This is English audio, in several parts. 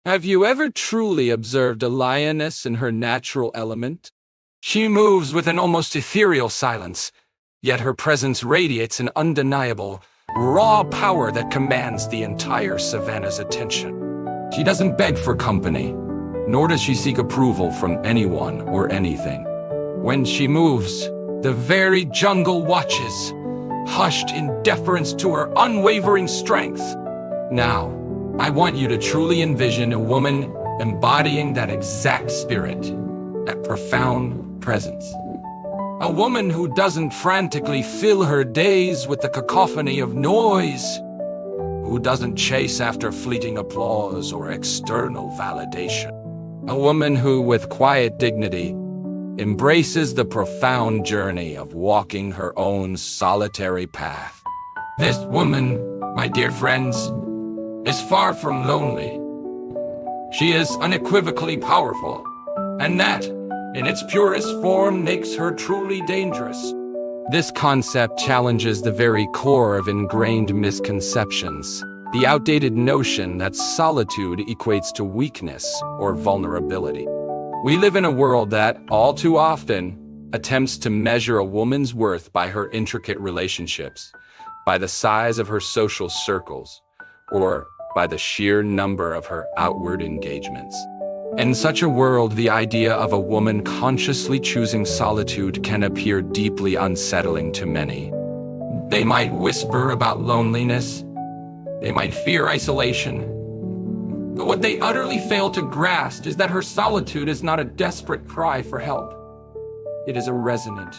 Have you ever truly observed a lioness in her natural element? She moves with an almost ethereal silence, yet her presence radiates an undeniable, raw power that commands the entire savannah's attention. She doesn't beg for company, nor does she seek approval from anyone or anything. When she moves, the very jungle watches, hushed in deference to her unwavering strength. Now, I want you to truly envision a woman embodying that exact spirit, that profound presence. A woman who doesn't frantically fill her days with the cacophony of noise, who doesn't chase after fleeting applause or external validation. A woman who, with quiet dignity, embraces the profound journey of walking her own solitary path. This woman, my dear friends, is far from lonely. She is unequivocally powerful, and that, in its purest form, makes her truly dangerous. This concept challenges the very core of ingrained misconceptions, the outdated notion that solitude equates to weakness or vulnerability. We live in a world that, all too often, attempts to measure a woman's worth by her intricate relationships, by the size of her social circles, or by the sheer number of her outward engagements. In such a world, the idea of a woman consciously choosing solitude can appear deeply unsettling to many. They might whisper about loneliness. They might fear isolation. But what they utterly fail to grasp is that her solitude is not a desperate cry for help. It is a resonant,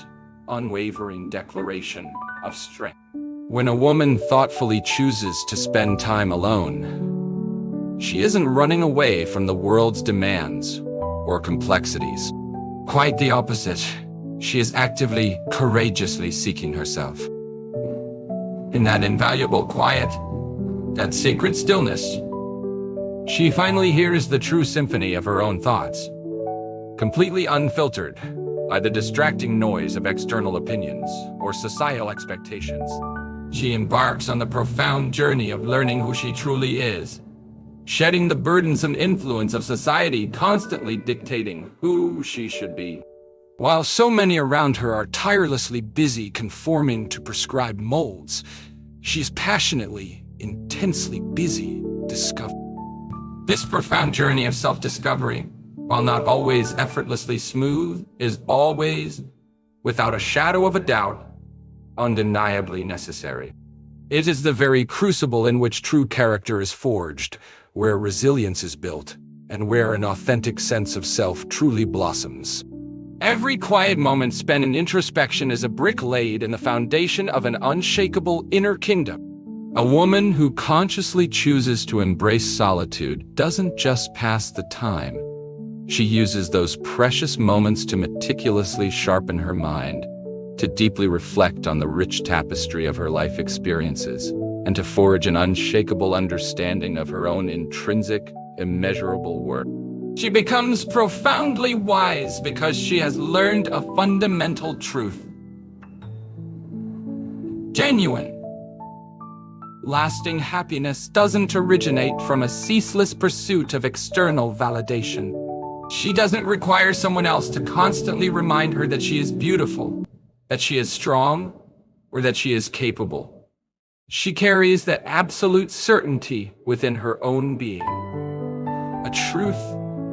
unwavering declaration of strength. When a woman thoughtfully chooses to spend time alone, she isn't running away from the world's demands or complexities. Quite the opposite. She is actively, courageously seeking herself. In that invaluable quiet, that sacred stillness, she finally hears the true symphony of her own thoughts, completely unfiltered by the distracting noise of external opinions or societal expectations. She embarks on the profound journey of learning who she truly is, shedding the burdensome influence of society constantly dictating who she should be. While so many around her are tirelessly busy conforming to prescribed molds, she is passionately, intensely busy discovering. This profound journey of self-discovery, while not always effortlessly smooth, is always, without a shadow of a doubt, undeniably necessary. It is the very crucible in which true character is forged, where resilience is built, and where an authentic sense of self truly blossoms. Every quiet moment spent in introspection is a brick laid in the foundation of an unshakable inner kingdom. A woman who consciously chooses to embrace solitude doesn't just pass the time. She uses those precious moments to meticulously sharpen her mind, to deeply reflect on the rich tapestry of her life experiences, and to forge an unshakable understanding of her own intrinsic, immeasurable worth. She becomes profoundly wise because she has learned a fundamental truth. Genuine, lasting happiness doesn't originate from a ceaseless pursuit of external validation. She doesn't require someone else to constantly remind her that she is beautiful, that she is strong, or that she is capable. She carries that absolute certainty within her own being, a truth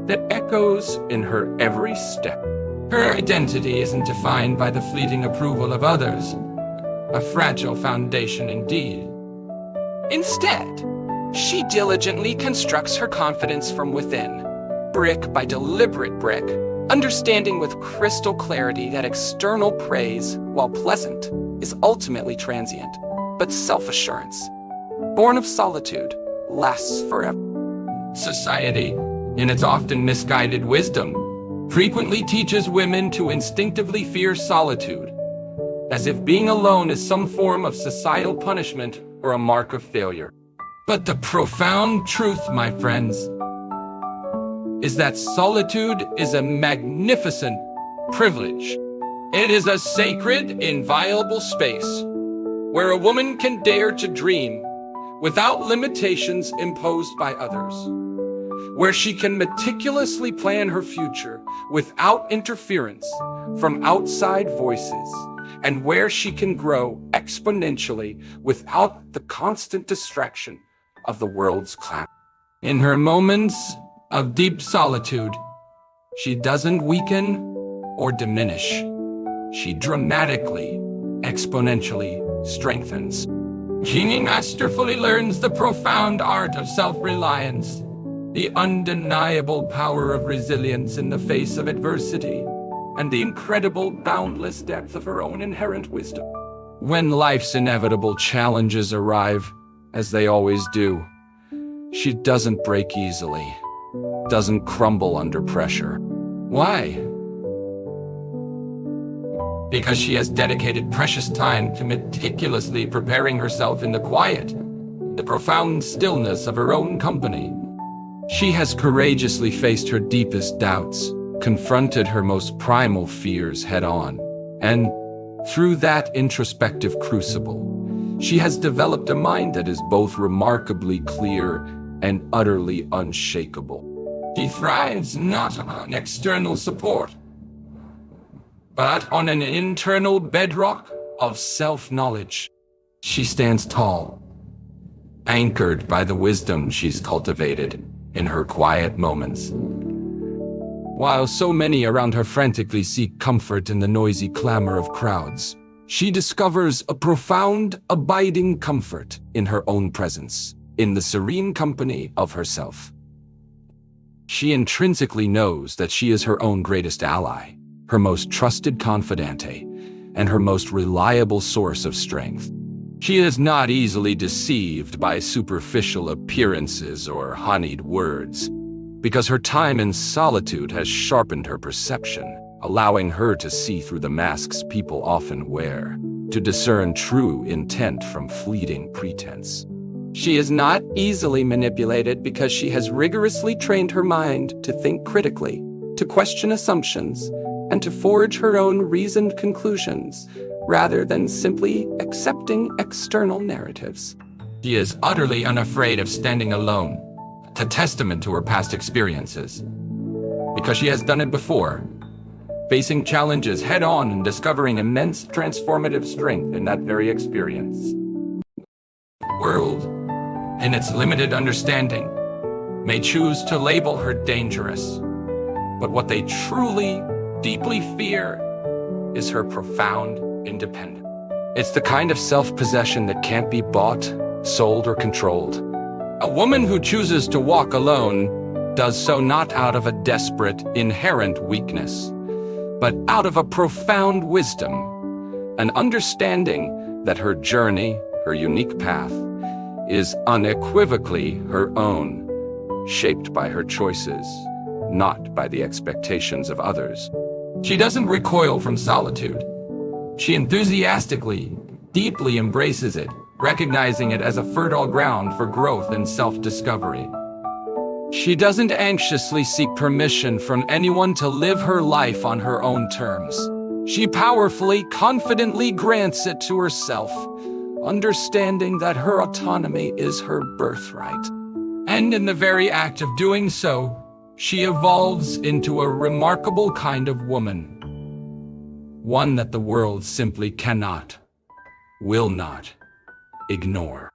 that echoes in her every step. Her identity isn't defined by the fleeting approval of others, a fragile foundation indeed. Instead, she diligently constructs her confidence from within, brick by deliberate brick, understanding with crystal clarity that external praise, while pleasant, is ultimately transient, but self-assurance, born of solitude, lasts forever. Society, in its often misguided wisdom, frequently teaches women to instinctively fear solitude, as if being alone is some form of societal punishment or a mark of failure. But the profound truth, my friends, is that solitude is a magnificent privilege. It is a sacred, inviolable space where a woman can dare to dream without limitations imposed by others, where she can meticulously plan her future without interference from outside voices, and where she can grow exponentially without the constant distraction of the world's clamor. In her moments of deep solitude, she doesn't weaken or diminish. She dramatically, exponentially strengthens. She masterfully learns the profound art of self-reliance, the undeniable power of resilience in the face of adversity, and the incredible, boundless depth of her own inherent wisdom. When life's inevitable challenges arrive, as they always do, she doesn't break easily, doesn't crumble under pressure. Why? Because she has dedicated precious time to meticulously preparing herself in the quiet, the profound stillness of her own company. She has courageously faced her deepest doubts, confronted her most primal fears head-on, and through that introspective crucible, she has developed a mind that is both remarkably clear and utterly unshakable. She thrives not on external support, but on an internal bedrock of self-knowledge. She stands tall, anchored by the wisdom she's cultivated in her quiet moments. While so many around her frantically seek comfort in the noisy clamor of crowds, she discovers a profound, abiding comfort in her own presence, in the serene company of herself. She intrinsically knows that she is her own greatest ally, her most trusted confidante, and her most reliable source of strength. She is not easily deceived by superficial appearances or honeyed words, because her time in solitude has sharpened her perception, allowing her to see through the masks people often wear, to discern true intent from fleeting pretense. She is not easily manipulated because she has rigorously trained her mind to think critically, to question assumptions, and to forge her own reasoned conclusions, rather than simply accepting external narratives. She is utterly unafraid of standing alone, a testament to her past experiences, because she has done it before, facing challenges head-on and discovering immense transformative strength in that very experience. The world, in its limited understanding, may choose to label her dangerous, but what they truly, deeply fear is her profound independence. It's the kind of self-possession that can't be bought, sold, or controlled. A woman who chooses to walk alone does so not out of a desperate, inherent weakness, but out of a profound wisdom, an understanding that her journey, her unique path, is unequivocally her own, shaped by her choices, not by the expectations of others. She doesn't recoil from solitude. She enthusiastically, deeply embraces it, recognizing it as a fertile ground for growth and self-discovery. She doesn't anxiously seek permission from anyone to live her life on her own terms. She powerfully, confidently grants it to herself, understanding that her autonomy is her birthright. And in the very act of doing so, she evolves into a remarkable kind of woman. One that the world simply cannot, will not, ignore.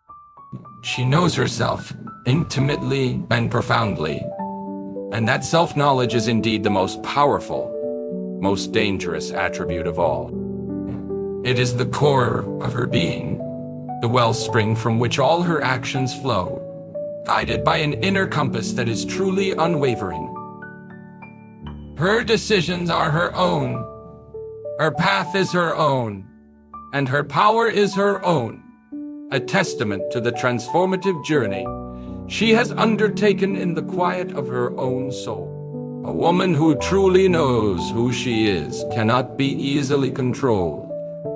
She knows herself intimately and profoundly, and that self-knowledge is indeed the most powerful, most dangerous attribute of all. It is the core of her being, the wellspring from which all her actions flow, guided by an inner compass that is truly unwavering. Her decisions are her own, her path is her own, and her power is her own, a testament to the transformative journey she has undertaken in the quiet of her own soul. A woman who truly knows who she is cannot be easily controlled,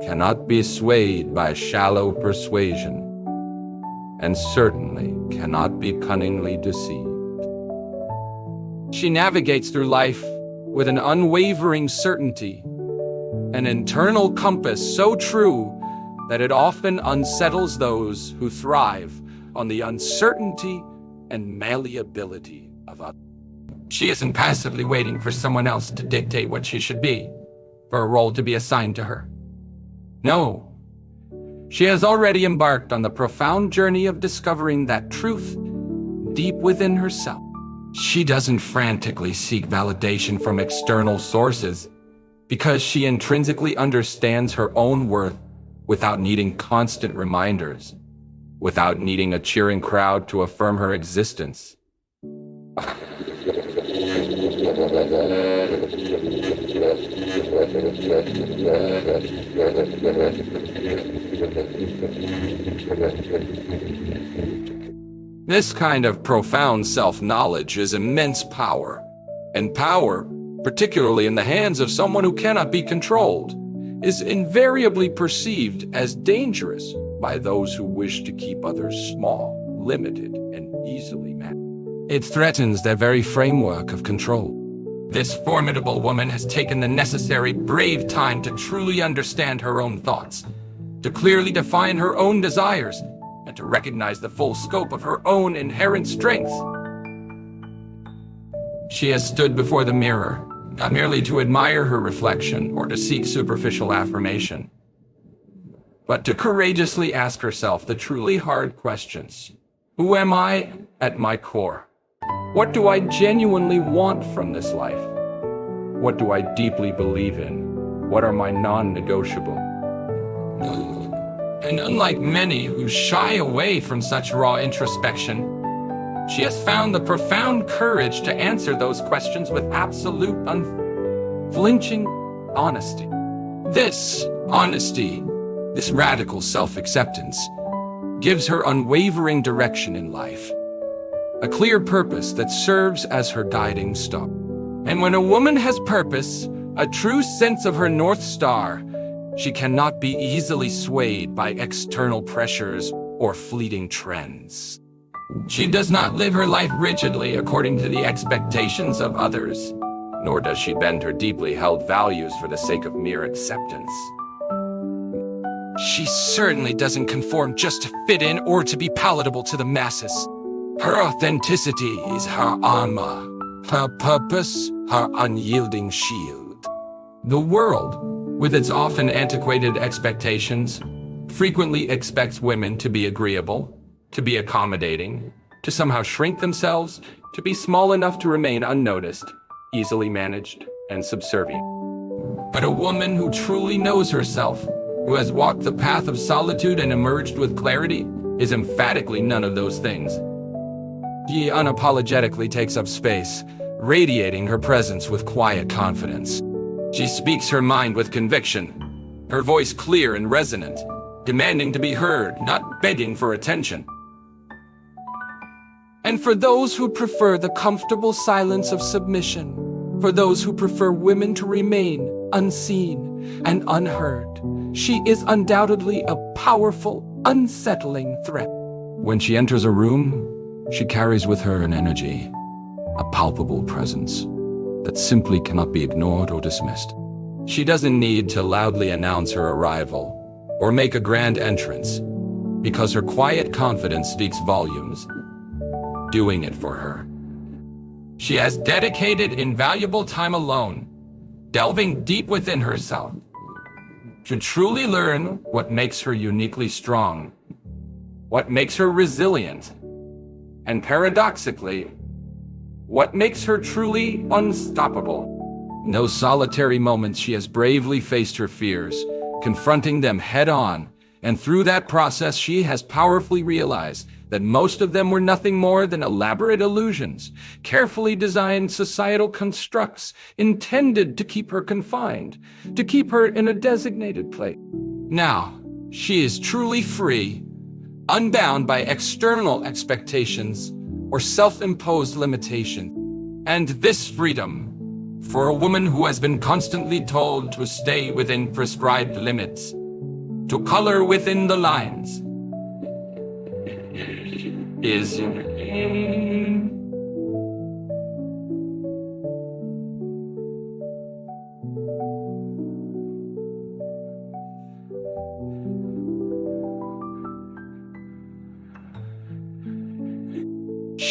cannot be swayed by shallow persuasion, and certainly cannot be cunningly deceived. She navigates through life with an unwavering certainty, an internal compass so true that it often unsettles those who thrive on the uncertainty and malleability of of others. She isn't passively waiting for someone else to dictate what she should be, for a role to be assigned to her. No, she has already embarked on the profound journey of discovering that truth deep within herself. She doesn't frantically seek validation from external sources because she intrinsically understands her own worth without needing constant reminders, without needing a cheering crowd to affirm her existence. This kind of profound self-knowledge is immense power, and power, particularly in the hands of someone who cannot be controlled, is invariably perceived as dangerous by those who wish to keep others small, limited, and easily managed. It threatens their very framework of control. This formidable woman has taken the necessary brave time to truly understand her own thoughts, to clearly define her own desires, and to recognize the full scope of her own inherent strengths. She has stood before the mirror, not merely to admire her reflection or to seek superficial affirmation, but to courageously ask herself the truly hard questions. Who am I at my core? What do I genuinely want from this life? What do I deeply believe in? What are my non-negotiable? And unlike many who shy away from such raw introspection, she has found the profound courage to answer those questions with absolute unflinching honesty. This honesty, this radical self-acceptance, gives her unwavering direction in life, a clear purpose that serves as her guiding star. And when a woman has purpose, a true sense of her North Star, she cannot be easily swayed by external pressures or fleeting trends. She does not live her life rigidly according to the expectations of others, nor does she bend her deeply held values for the sake of mere acceptance. She certainly doesn't conform just to fit in or to be palatable to the masses. Her authenticity is her armor, her purpose, her unyielding shield. The world, with its often antiquated expectations, frequently expects women to be agreeable, to be accommodating, to somehow shrink themselves, to be small enough to remain unnoticed, easily managed, and subservient. But a woman who truly knows herself, who has walked the path of solitude and emerged with clarity, is emphatically none of those things. She unapologetically takes up space, radiating her presence with quiet confidence. She speaks her mind with conviction, her voice clear and resonant, demanding to be heard, not begging for attention. And for those who prefer the comfortable silence of submission, for those who prefer women to remain unseen and unheard, she is undoubtedly a powerful, unsettling threat. When she enters a room, she carries with her an energy, a palpable presence that simply cannot be ignored or dismissed. She doesn't need to loudly announce her arrival or make a grand entrance, because her quiet confidence speaks volumes, doing it for her. She has dedicated invaluable time alone, delving deep within herself, to truly learn what makes her uniquely strong, what makes her resilient, and paradoxically, what makes her truly unstoppable. In those solitary moments, she has bravely faced her fears, confronting them head-on, and through that process, she has powerfully realized that most of them were nothing more than elaborate illusions, carefully designed societal constructs intended to keep her confined, to keep her in a designated place. Now, she is truly free, unbound by external expectations or self-imposed limitations. And this freedom, for a woman who has been constantly told to stay within prescribed limits, to color within the lines, is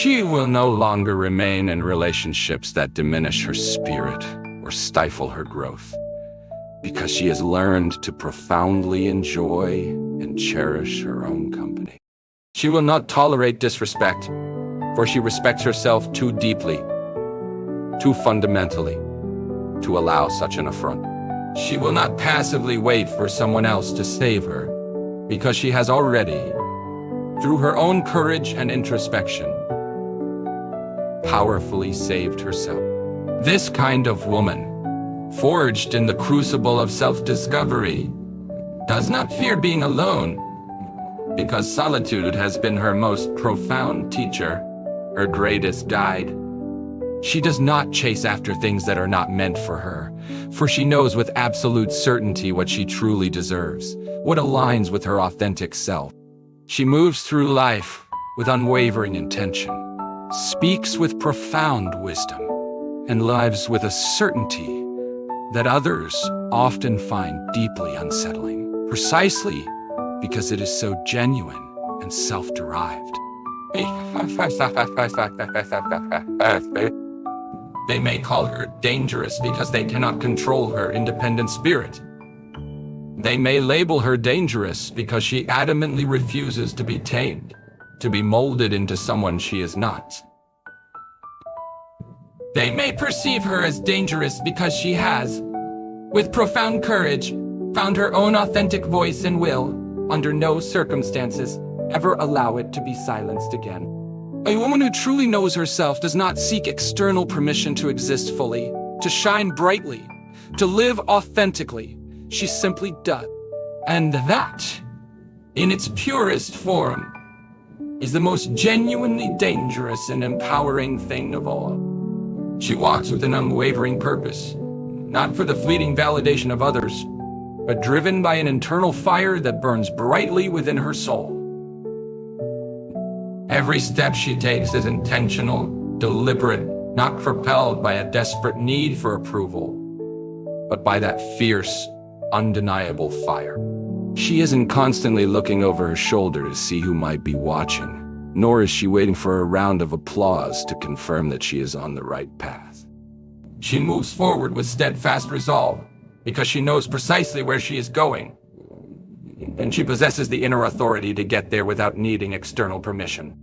She will no longer remain in relationships that diminish her spirit or stifle her growth, because she has learned to profoundly enjoy and cherish her own company. She will not tolerate disrespect, for she respects herself too deeply, too fundamentally, to allow such an affront. She will not passively wait for someone else to save her, because she has already, through her own courage and introspection, powerfully saved herself. This kind of woman, forged in the crucible of self-discovery, does not fear being alone, because solitude has been her most profound teacher, her greatest guide. She does not chase after things that are not meant for her, for she knows with absolute certainty what she truly deserves, what aligns with her authentic self. She moves through life with unwavering intention, speaks with profound wisdom, and lives with a certainty that others often find deeply unsettling, precisely because it is so genuine and self-derived. They may call her dangerous because they cannot control her independent spirit. They may label her dangerous because she adamantly refuses to be tamed, to be molded into someone she is not. They may perceive her as dangerous because she has, with profound courage, found her own authentic voice and will, under no circumstances, ever allow it to be silenced again. A woman who truly knows herself does not seek external permission to exist fully, to shine brightly, to live authentically. She simply does. And that, in its purest form, is the most genuinely dangerous and empowering thing of all. She walks with an unwavering purpose, not for the fleeting validation of others, but driven by an internal fire that burns brightly within her soul. Every step she takes is intentional, deliberate, not propelled by a desperate need for approval, but by that fierce, undeniable fire. She isn't constantly looking over her shoulder to see who might be watching, nor is she waiting for a round of applause to confirm that she is on the right path. She moves forward with steadfast resolve, because she knows precisely where she is going, and she possesses the inner authority to get there without needing external permission.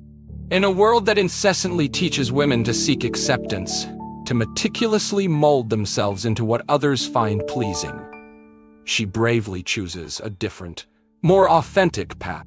In a world that incessantly teaches women to seek acceptance, to meticulously mold themselves into what others find pleasing, she bravely chooses a different, more authentic path.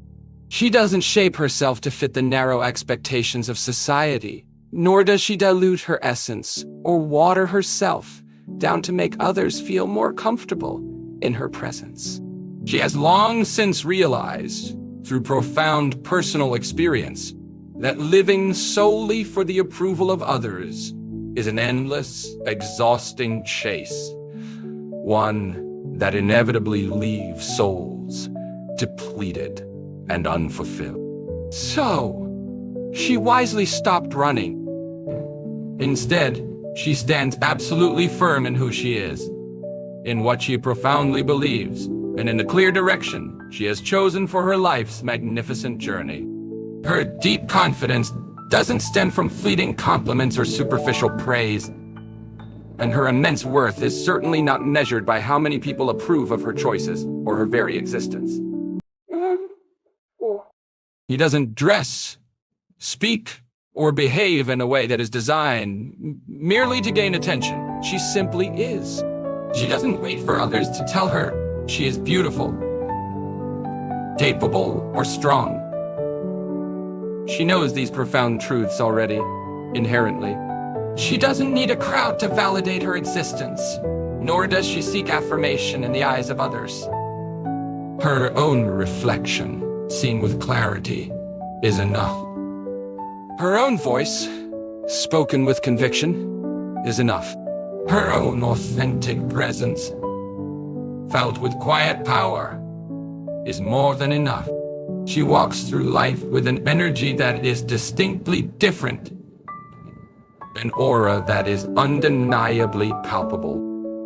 She doesn't shape herself to fit the narrow expectations of society, nor does she dilute her essence or water herself down to make others feel more comfortable in her presence. She has long since realized, through profound personal experience, that living solely for the approval of others is an endless, exhausting chase, one that inevitably leaves souls depleted and unfulfilled. So, she wisely stopped running. Instead, she stands absolutely firm in who she is, in what she profoundly believes, and in the clear direction she has chosen for her life's magnificent journey. Her deep confidence doesn't stem from fleeting compliments or superficial praise, and her immense worth is certainly not measured by how many people approve of her choices or her very existence. He doesn't dress, speak, or behave in a way that is designed merely to gain attention. She simply is. She doesn't wait for others to tell her she is beautiful, capable, or strong. She knows these profound truths already, inherently. She doesn't need a crowd to validate her existence, nor does she seek affirmation in the eyes of others. Her own reflection, seen with clarity, is enough. Her own voice, spoken with conviction, is enough. Her own authentic presence, felt with quiet power, is more than enough. She walks through life with an energy that is distinctly different, an aura that is undeniably palpable.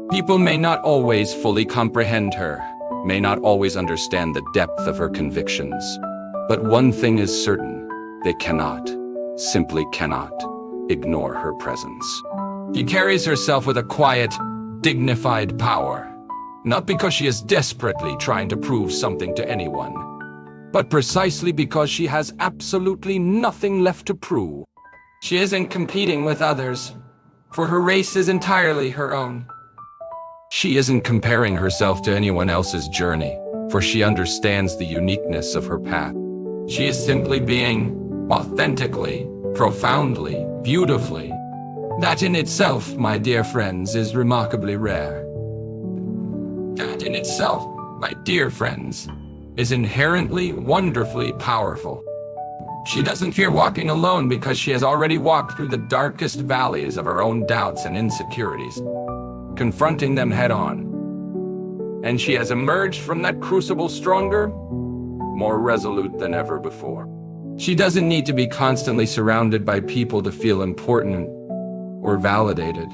People may not always fully comprehend her, may not always understand the depth of her convictions, but one thing is certain: they cannot, simply cannot ignore her presence. She carries herself with a quiet, dignified power, not because she is desperately trying to prove something to anyone, but precisely because she has absolutely nothing left to prove. She isn't competing with others, for her race is entirely her own. She isn't comparing herself to anyone else's journey, for she understands the uniqueness of her path. She is simply being authentically, profoundly, beautifully. That in itself, my dear friends, is remarkably rare. That in itself, my dear friends, is inherently, wonderfully powerful. She doesn't fear walking alone because she has already walked through the darkest valleys of her own doubts and insecurities, confronting them head on. And she has emerged from that crucible stronger, more resolute than ever before. She doesn't need to be constantly surrounded by people to feel important or validated.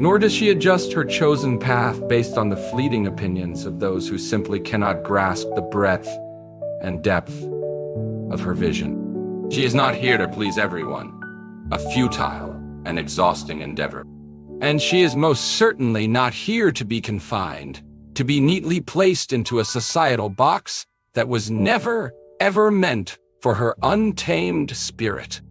Nor does she adjust her chosen path based on the fleeting opinions of those who simply cannot grasp the breadth and depth of her vision. She is not here to please everyone, a futile and exhausting endeavor. And she is most certainly not here to be confined, to be neatly placed into a societal box that was never, ever meant for her untamed spirit.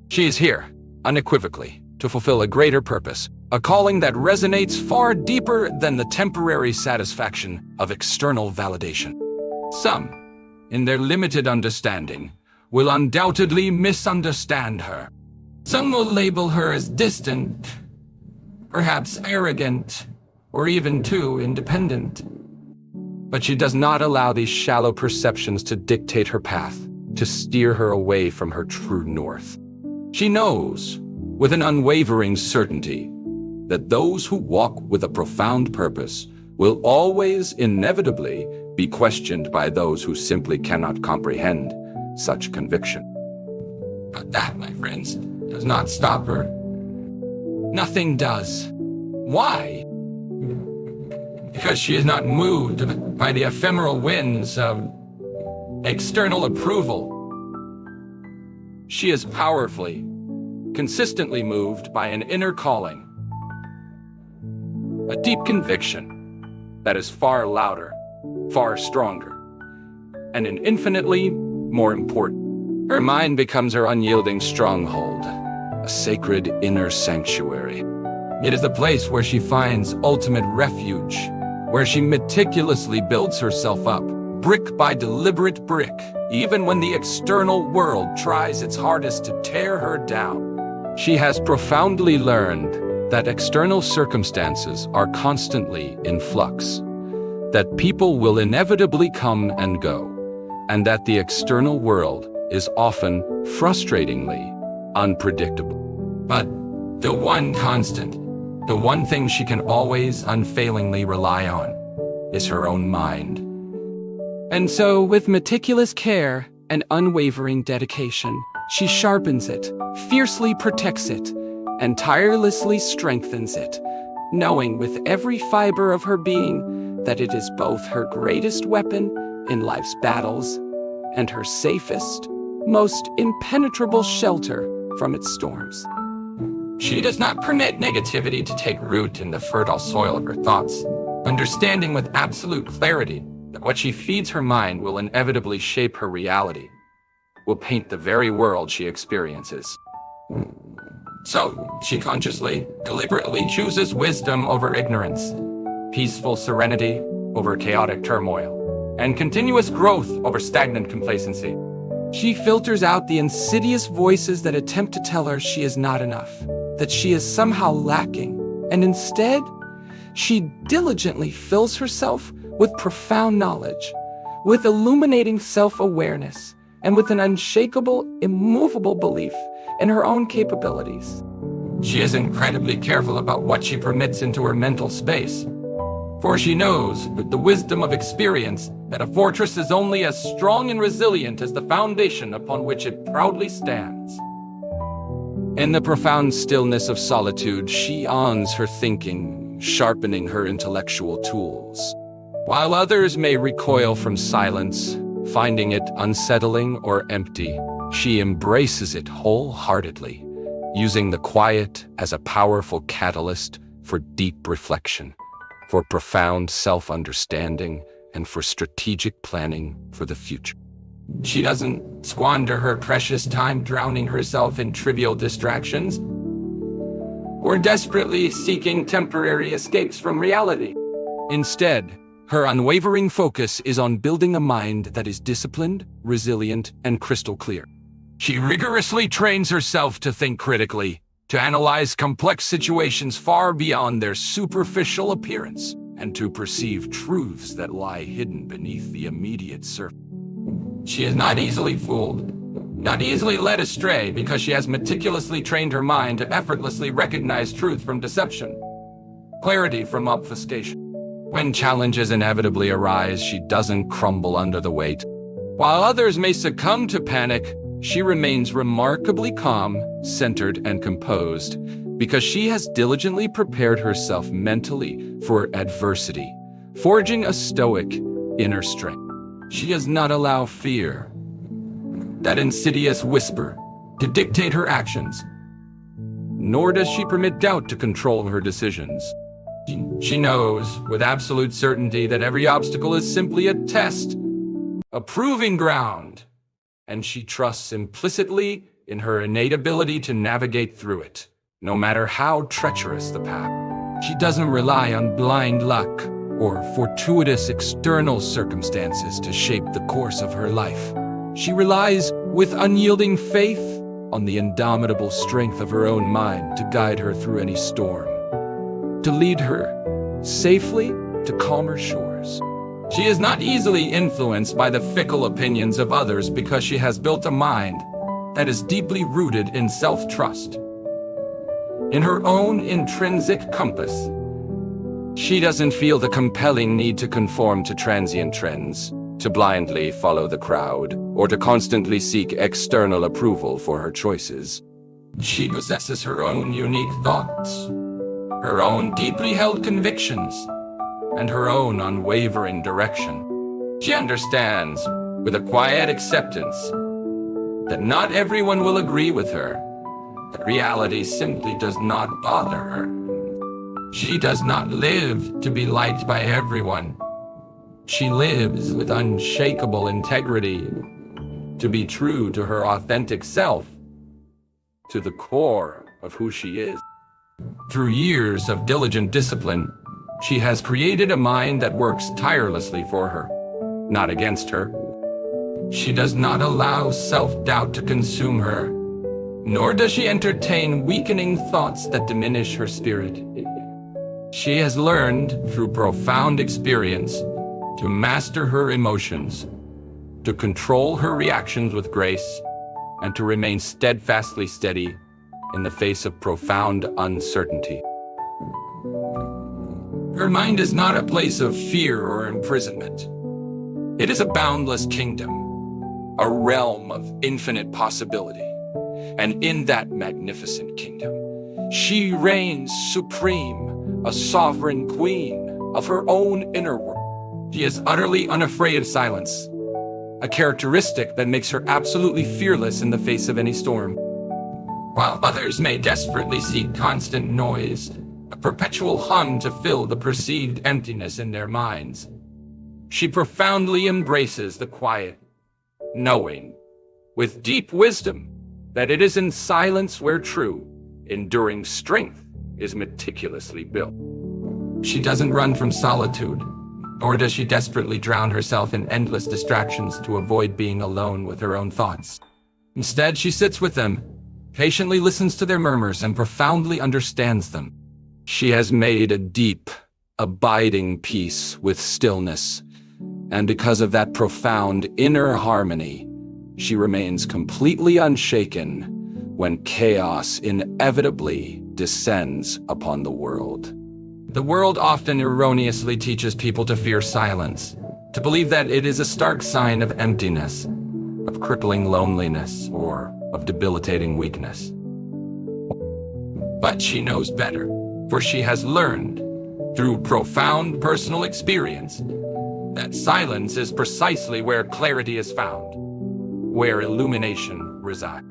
She is here, unequivocally, to fulfill a greater purpose, a calling that resonates far deeper than the temporary satisfaction of external validation. Some, in their limited understanding, will undoubtedly misunderstand her. Some will label her as distant, perhaps arrogant, or even too independent. But she does not allow these shallow perceptions to dictate her path, to steer her away from her true north. She knows, with an unwavering certainty, that those who walk with a profound purpose will always inevitably be questioned by those who simply cannot comprehend such conviction. But that, my friends, does not stop her. Nothing does. Why? Because she is not moved by the ephemeral winds of external approval. She is powerfully, consistently moved by an inner calling, a deep conviction that is far louder, far stronger, and an infinitely more important. Her mind becomes her unyielding stronghold, a sacred inner sanctuary. It is the place where she finds ultimate refuge, where she meticulously builds herself up, brick by deliberate brick, even when the external world tries its hardest to tear her down. She has profoundly learned that external circumstances are constantly in flux, that people will inevitably come and go, and that the external world is often frustratingly unpredictable. But the one constant, the one thing she can always unfailingly rely on, is her own mind. And so, with meticulous care and unwavering dedication, she sharpens it, fiercely protects it, and tirelessly strengthens it, knowing with every fiber of her being that it is both her greatest weapon in life's battles and her safest, most impenetrable shelter from its storms. She does not permit negativity to take root in the fertile soil of her thoughts, understanding with absolute clarity that what she feeds her mind will inevitably shape her reality, will paint the very world she experiences. So, she consciously, deliberately chooses wisdom over ignorance, peaceful serenity over chaotic turmoil, and continuous growth over stagnant complacency. She filters out the insidious voices that attempt to tell her she is not enough, that she is somehow lacking, and instead, she diligently fills herself with profound knowledge, with illuminating self-awareness, and with an unshakable, immovable belief in her own capabilities. She is incredibly careful about what she permits into her mental space, for she knows, with the wisdom of experience, that a fortress is only as strong and resilient as the foundation upon which it proudly stands. In the profound stillness of solitude, she arms her thinking, sharpening her intellectual tools. While others may recoil from silence, Finding it unsettling or empty, she embraces it wholeheartedly, using the quiet as a powerful catalyst for deep reflection, for profound self-understanding, and for strategic planning for the future. She doesn't squander her precious time drowning herself in trivial distractions or desperately seeking temporary escapes from reality. Instead, her unwavering focus is on building a mind that is disciplined, resilient, and crystal clear. She rigorously trains herself to think critically, to analyze complex situations far beyond their superficial appearance, and to perceive truths that lie hidden beneath the immediate surface. She is not easily fooled, not easily led astray, because she has meticulously trained her mind to effortlessly recognize truth from deception, clarity from obfuscation. When challenges inevitably arise, she doesn't crumble under the weight. While others may succumb to panic, she remains remarkably calm, centered, and composed, because she has diligently prepared herself mentally for adversity, forging a stoic inner strength. She does not allow fear, that insidious whisper, to dictate her actions, nor does she permit doubt to control her decisions. She knows with absolute certainty that every obstacle is simply a test, a proving ground, and she trusts implicitly in her innate ability to navigate through it, no matter how treacherous the path. She doesn't rely on blind luck or fortuitous external circumstances to shape the course of her life. She relies with unyielding faith on the indomitable strength of her own mind to guide her through any storm, to lead her safely to calmer shores. She is not easily influenced by the fickle opinions of others because she has built a mind that is deeply rooted in self-trust, in her own intrinsic compass. She doesn't feel the compelling need to conform to transient trends, to blindly follow the crowd, or to constantly seek external approval for her choices. She possesses her own unique thoughts, her own deeply held convictions, and her own unwavering direction. She understands, with a quiet acceptance, that not everyone will agree with her, that reality simply does not bother her. She does not live to be liked by everyone. She lives with unshakable integrity, to be true to her authentic self, to the core of who she is. Through years of diligent discipline, she has created a mind that works tirelessly for her, not against her. She does not allow self-doubt to consume her, nor does she entertain weakening thoughts that diminish her spirit. She has learned, through profound experience, to master her emotions, to control her reactions with grace, and to remain steadfastly steady in the face of profound uncertainty. Her mind is not a place of fear or imprisonment. It is a boundless kingdom, a realm of infinite possibility. And in that magnificent kingdom, she reigns supreme, a sovereign queen of her own inner world. She is utterly unafraid of silence, a characteristic that makes her absolutely fearless in the face of any storm. While others may desperately seek constant noise, a perpetual hum to fill the perceived emptiness in their minds, she profoundly embraces the quiet, knowing, with deep wisdom, that it is in silence where true, enduring strength is meticulously built. She doesn't run from solitude, nor does she desperately drown herself in endless distractions to avoid being alone with her own thoughts. Instead, she sits with them, patiently listens to their murmurs, and profoundly understands them. She has made a deep, abiding peace with stillness, and because of that profound inner harmony, she remains completely unshaken when chaos inevitably descends upon the world. The world often erroneously teaches people to fear silence, to believe that it is a stark sign of emptiness, of crippling loneliness, or of debilitating weakness. But she knows better, for she has learned, through profound personal experience, That silence is precisely where clarity is found, where illumination resides.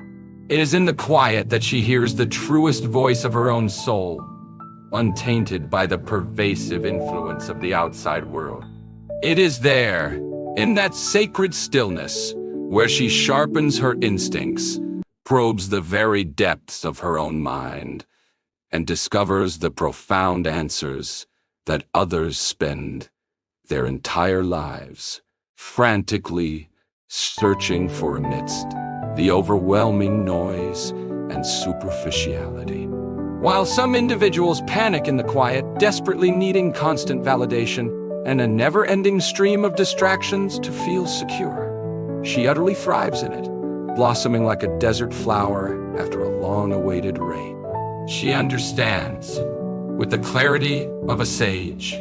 It is in the quiet that she hears the truest voice of her own soul, untainted by the pervasive influence of the outside world. It is there, in that sacred stillness, where she sharpens her instincts, probes the very depths of her own mind, and discovers the profound answers that others spend their entire lives frantically searching for amidst the overwhelming noise and superficiality. While some individuals panic in the quiet, desperately needing constant validation and a never-ending stream of distractions to feel secure, she utterly thrives in it, blossoming like a desert flower after a long-awaited rain. She understands, with the clarity of a sage,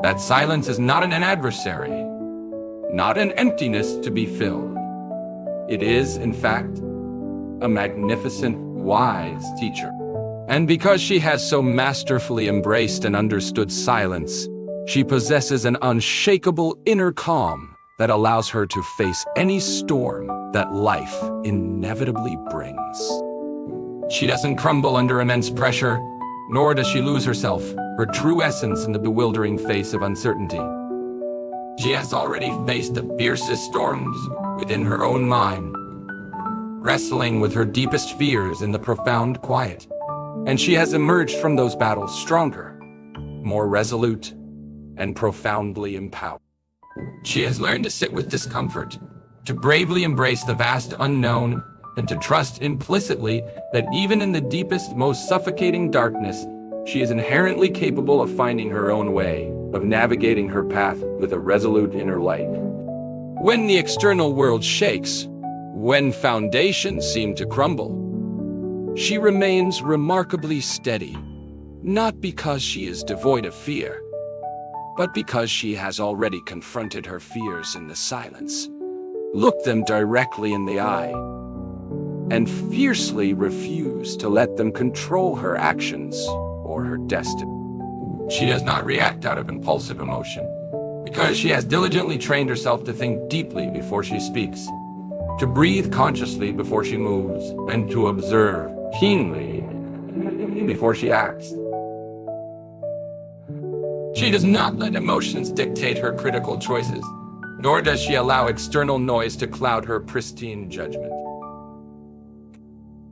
that silence is not an adversary, not an emptiness to be filled. It is, in fact, a magnificent, wise teacher. And because she has so masterfully embraced and understood silence, she possesses an unshakable inner calm that allows her to face any storm that life inevitably brings. She doesn't crumble under immense pressure, nor does she lose herself, her true essence, in the bewildering face of uncertainty. She has already faced the fiercest storms within her own mind, wrestling with her deepest fears in the profound quiet. And she has emerged from those battles stronger, more resolute, and profoundly empowered. She has learned to sit with discomfort, to bravely embrace the vast unknown, and to trust implicitly that even in the deepest, most suffocating darkness, she is inherently capable of finding her own way, of navigating her path with a resolute inner light. When the external world shakes, when foundations seem to crumble, she remains remarkably steady, not because she is devoid of fear, but because she has already confronted her fears in the silence, looked them directly in the eye, and fiercely refused to let them control her actions or her destiny. She does not react out of impulsive emotion, because she has diligently trained herself to think deeply before she speaks, to breathe consciously before she moves, and to observe keenly before she acts. She does not let emotions dictate her critical choices, nor does she allow external noise to cloud her pristine judgment.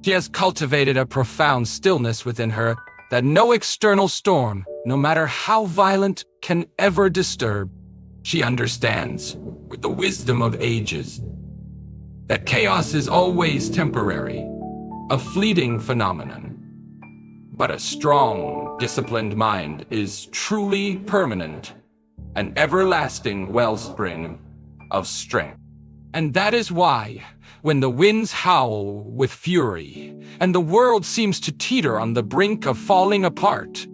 She has cultivated a profound stillness within her that no external storm, no matter how violent, can ever disturb. She understands, with the wisdom of ages, that chaos is always temporary, a fleeting phenomenon. But a strong, disciplined mind is truly permanent, an everlasting wellspring of strength. And that is why, when the winds howl with fury, and the world seems to teeter on the brink of falling apart,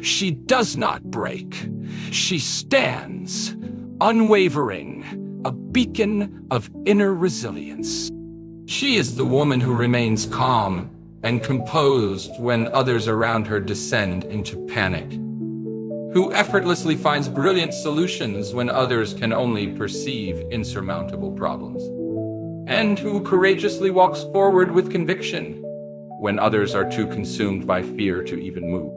she does not break. She stands, unwavering, a beacon of inner resilience. She is the woman who remains calm and composed when others around her descend into panic, who effortlessly finds brilliant solutions when others can only perceive insurmountable problems, and who courageously walks forward with conviction when others are too consumed by fear to even move.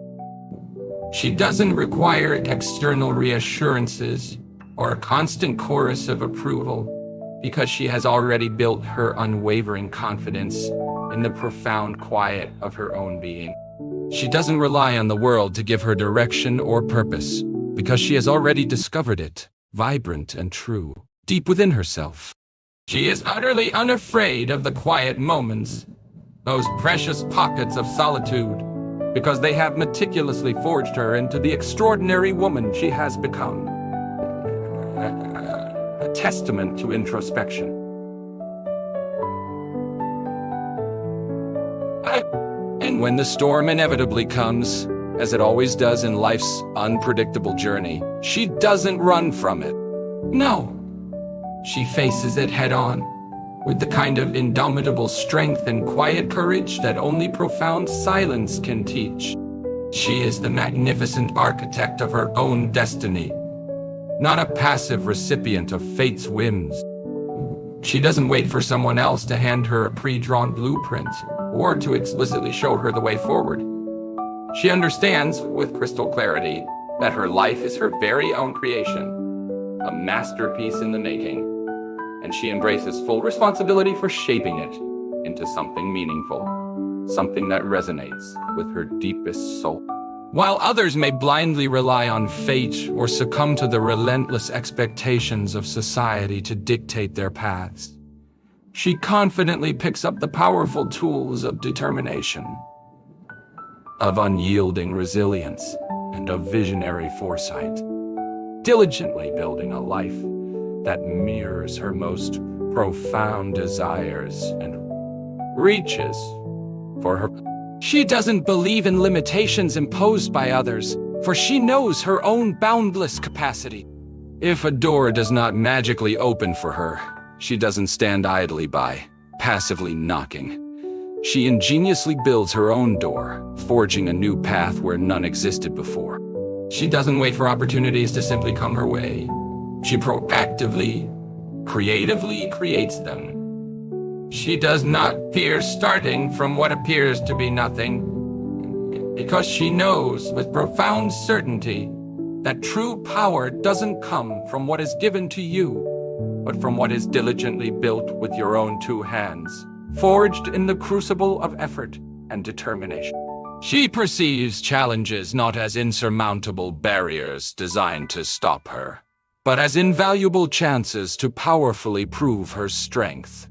She doesn't require external reassurances or a constant chorus of approval, because she has already built her unwavering confidence in the profound quiet of her own being. She doesn't rely on the world to give her direction or purpose, because she has already discovered it, vibrant and true, deep within herself. She is utterly unafraid of the quiet moments, those precious pockets of solitude, because they have meticulously forged her into the extraordinary woman she has become. A testament to introspection. And when the storm inevitably comes, as it always does in life's unpredictable journey, she doesn't run from it. No, she faces it head on, with the kind of indomitable strength and quiet courage that only profound silence can teach. She is the magnificent architect of her own destiny, not a passive recipient of fate's whims. She doesn't wait for someone else to hand her a pre-drawn blueprint or to explicitly show her the way forward. She understands with crystal clarity that her life is her very own creation, a masterpiece in the making, and she embraces full responsibility for shaping it into something meaningful, something that resonates with her deepest soul. While others may blindly rely on fate or succumb to the relentless expectations of society to dictate their paths, she confidently picks up the powerful tools of determination, of unyielding resilience, and of visionary foresight, diligently building a life that mirrors her most profound desires and reaches for her. She doesn't believe in limitations imposed by others, for she knows her own boundless capacity. If a door does not magically open for her, she doesn't stand idly by, passively knocking. She ingeniously builds her own door, forging a new path where none existed before. She doesn't wait for opportunities to simply come her way. She proactively, creatively creates them. She does not fear starting from what appears to be nothing, because she knows with profound certainty that true power doesn't come from what is given to you, but from what is diligently built with your own two hands, forged in the crucible of effort and determination. She perceives challenges not as insurmountable barriers designed to stop her, but as invaluable chances to powerfully prove her strength,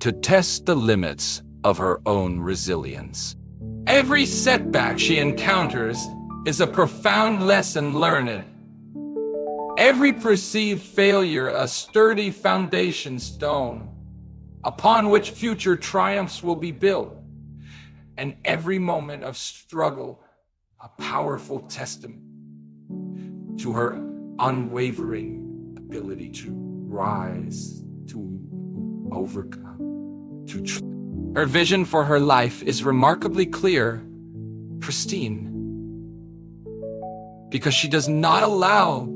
to test the limits of her own resilience. Every setback she encounters is a profound lesson learned. Every perceived failure a sturdy foundation stone upon which future triumphs will be built, and every moment of struggle a powerful testament to her unwavering ability to rise, to overcome. Her vision for her life is remarkably clear, pristine, because she does not allow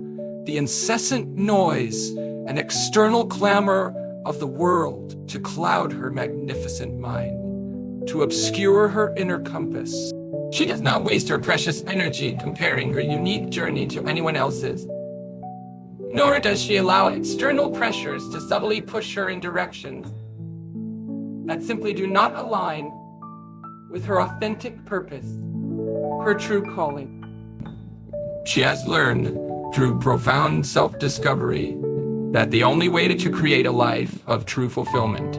the incessant noise and external clamor of the world to cloud her magnificent mind, to obscure her inner compass. She does not waste her precious energy comparing her unique journey to anyone else's, nor does she allow external pressures to subtly push her in directions that simply do not align with her authentic purpose, her true calling. She has learned through profound self-discovery that the only way to create a life of true fulfillment,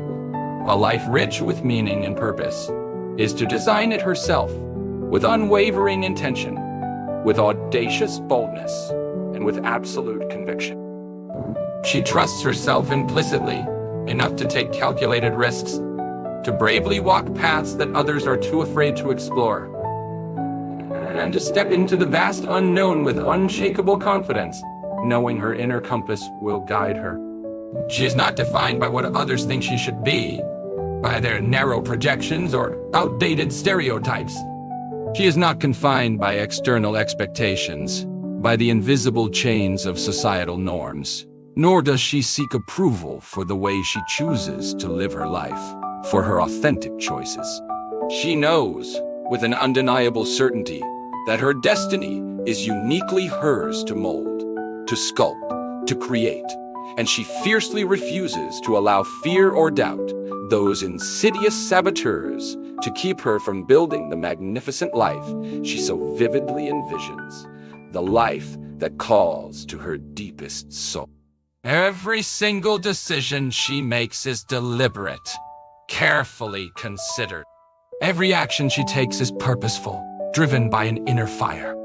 a life rich with meaning and purpose, is to design it herself with unwavering intention, with audacious boldness, and with absolute conviction. She trusts herself implicitly enough to take calculated risks, to bravely walk paths that others are too afraid to explore, and to step into the vast unknown with unshakable confidence, knowing her inner compass will guide her. She is not defined by what others think she should be, by their narrow projections or outdated stereotypes. She is not confined by external expectations, by the invisible chains of societal norms, nor does she seek approval for the way she chooses to live her life, for her authentic choices. She knows, with an undeniable certainty, that her destiny is uniquely hers to mold, to sculpt, to create, and she fiercely refuses to allow fear or doubt, those insidious saboteurs, to keep her from building the magnificent life she so vividly envisions, the life that calls to her deepest soul. Every single decision she makes is deliberate, carefully considered. Every action she takes is purposeful, driven by an inner fire.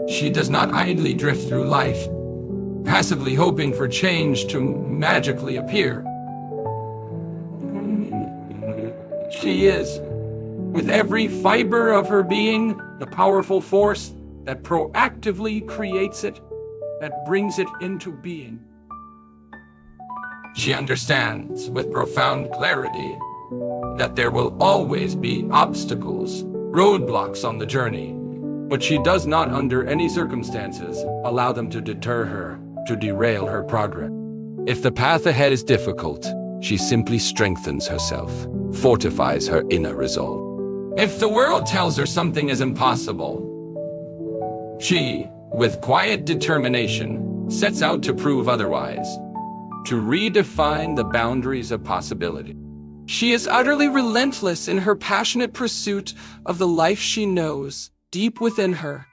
She does not idly drift through life, passively hoping for change to magically appear. She is, with every fiber of her being, the powerful force that proactively creates it, that brings it into being. She understands with profound clarity that there will always be obstacles, roadblocks on the journey, but she does not under any circumstances allow them to deter her, to derail her progress. If the path ahead is difficult, she simply strengthens herself, fortifies her inner resolve. If the world tells her something is impossible, she, with quiet determination, sets out to prove otherwise, to redefine the boundaries of possibility. She is utterly relentless in her passionate pursuit of the life she knows, deep within her,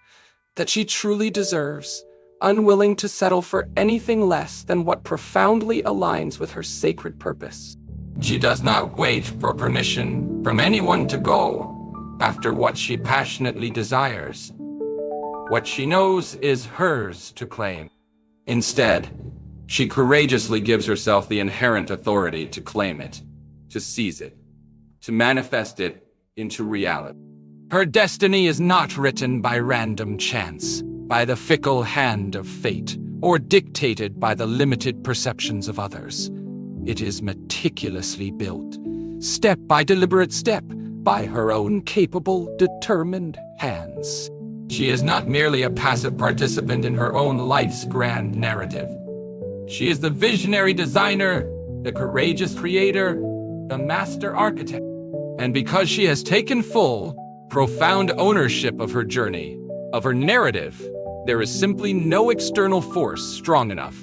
that she truly deserves, unwilling to settle for anything less than what profoundly aligns with her sacred purpose. She does not wait for permission from anyone to go after what she passionately desires. What she knows is hers to claim. Instead, she courageously gives herself the inherent authority to claim it, to seize it, to manifest it into reality. Her destiny is not written by random chance, by the fickle hand of fate, or dictated by the limited perceptions of others. It is meticulously built, step by deliberate step, by her own capable, determined hands. She is not merely a passive participant in her own life's grand narrative. She is the visionary designer, the courageous creator, the master architect. And because she has taken full, profound ownership of her journey, of her narrative, there is simply no external force strong enough,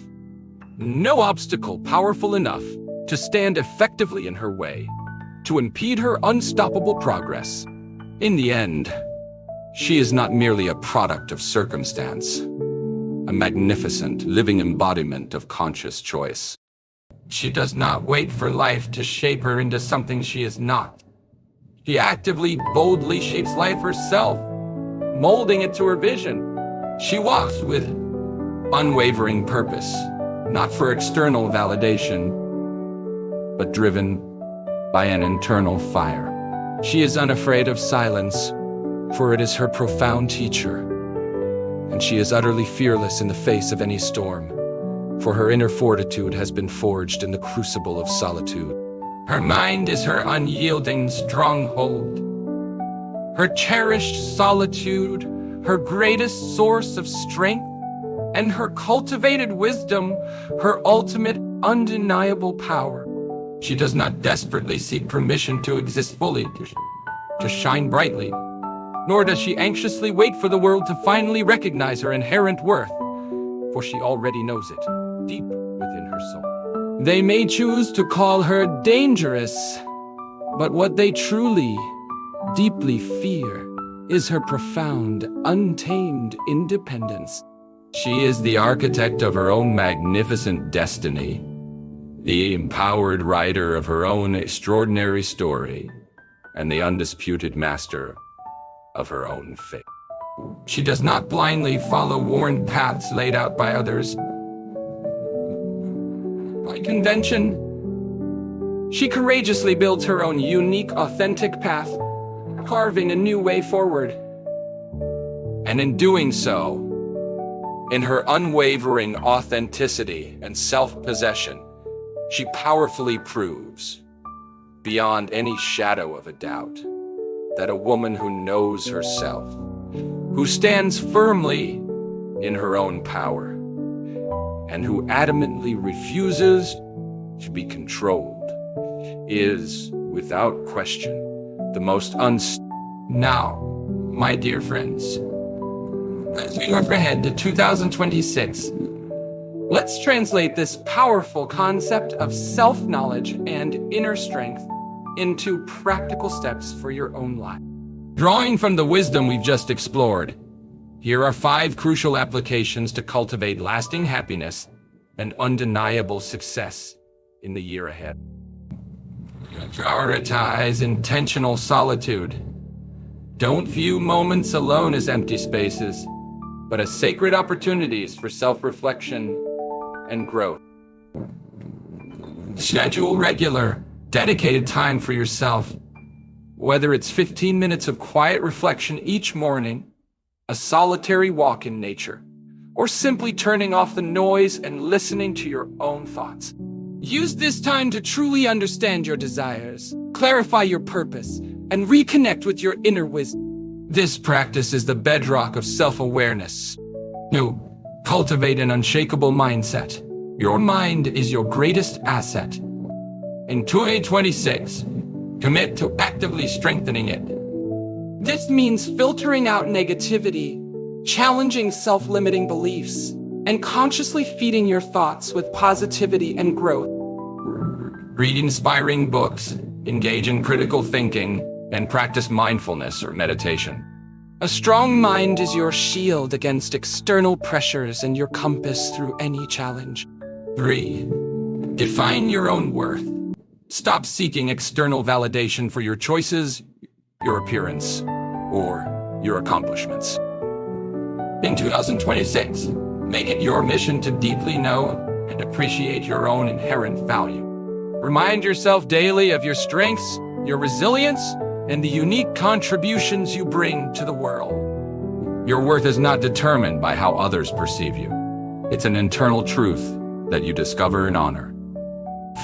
no obstacle powerful enough to stand effectively in her way, to impede her unstoppable progress. In the end, she is not merely a product of circumstance, a magnificent, living embodiment of conscious choice. She does not wait for life to shape her into something she is not. She actively, boldly shapes life herself, molding it to her vision. She walks with unwavering purpose, not for external validation, but driven by an internal fire. She is unafraid of silence, for it is her profound teacher. And she is utterly fearless in the face of any storm, for her inner fortitude has been forged in the crucible of solitude. Her mind is her unyielding stronghold, her cherished solitude, her greatest source of strength, and her cultivated wisdom, her ultimate undeniable power. She does not desperately seek permission to exist fully, to shine brightly, nor does she anxiously wait for the world to finally recognize her inherent worth, for she already knows it, deep within her soul. They may choose to call her dangerous, but what they truly, deeply fear is her profound, untamed independence. She is the architect of her own magnificent destiny, the empowered writer of her own extraordinary story, and the undisputed master of her own fate. She does not blindly follow worn paths laid out by others, by convention. She courageously builds her own unique, authentic path, carving a new way forward. And in doing so, in her unwavering authenticity and self-possession, she powerfully proves, beyond any shadow of a doubt, that a woman who knows herself, who stands firmly in her own power, and who adamantly refuses to be controlled, is, without question, the most Now, my dear friends, as we look ahead to 2026, let's translate this powerful concept of self-knowledge and inner strength into practical steps for your own life. Drawing from the wisdom we've just explored, here are 5 crucial applications to cultivate lasting happiness and undeniable success in the year ahead. Prioritize intentional solitude. Don't view moments alone as empty spaces, but as sacred opportunities for self-reflection and growth. Schedule regular, dedicated time for yourself, whether it's 15 minutes of quiet reflection each morning, a solitary walk in nature, or simply turning off the noise and listening to your own thoughts. Use this time to truly understand your desires, clarify your purpose, and reconnect with your inner wisdom. This practice is the bedrock of self-awareness. Cultivate an unshakable mindset. Your mind is your greatest asset. In 2026, commit to actively strengthening it. This means filtering out negativity, challenging self-limiting beliefs, and consciously feeding your thoughts with positivity and growth. Read inspiring books, engage in critical thinking, and practice mindfulness or meditation. A strong mind is your shield against external pressures and your compass through any challenge. 3. Define your own worth. Stop seeking external validation for your choices, your appearance, or your accomplishments. In 2026, make it your mission to deeply know and appreciate your own inherent value. Remind yourself daily of your strengths, your resilience, and the unique contributions you bring to the world. Your worth is not determined by how others perceive you. It's an internal truth that you discover and honor.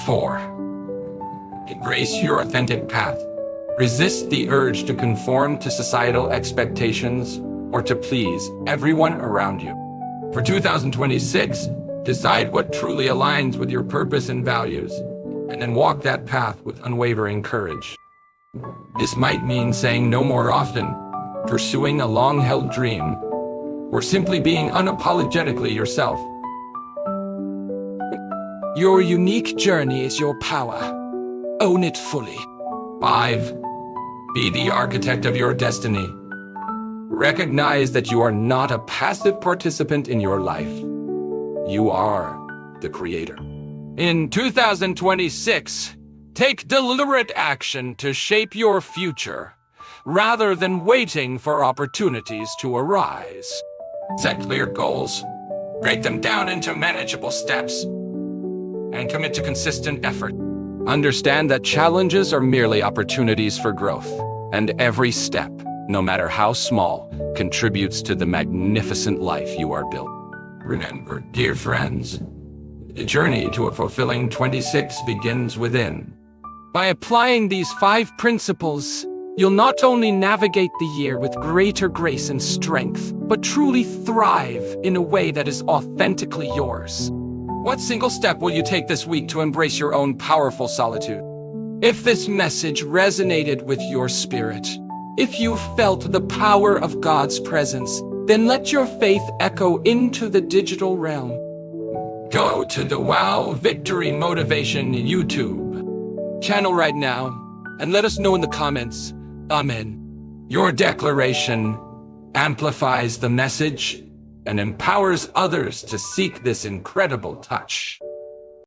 4. Embrace your authentic path. Resist the urge to conform to societal expectations or to please everyone around you. For 2026, decide what truly aligns with your purpose and values, and then walk that path with unwavering courage. This might mean saying no more often, pursuing a long-held dream, or simply being unapologetically yourself. Your unique journey is your power. Own it fully. 5. Be the architect of your destiny. Recognize that you are not a passive participant in your life. You are the creator. In 2026, take deliberate action to shape your future, rather than waiting for opportunities to arise. Set clear goals, break them down into manageable steps, and commit to consistent effort. Understand that challenges are merely opportunities for growth, and every step, no matter how small, contributes to the magnificent life you are building. Remember, dear friends, the journey to a fulfilling 26 begins within. By applying these 5 principles, you'll not only navigate the year with greater grace and strength, but truly thrive in a way that is authentically yours. What single step will you take this week to embrace your own powerful solitude? If this message resonated with your spirit, if you felt the power of God's presence, then let your faith echo into the digital realm. Go to the Wow Victory Motivation YouTube channel right now and let us know in the comments. Amen. Your declaration amplifies the message and empowers others to seek this incredible touch.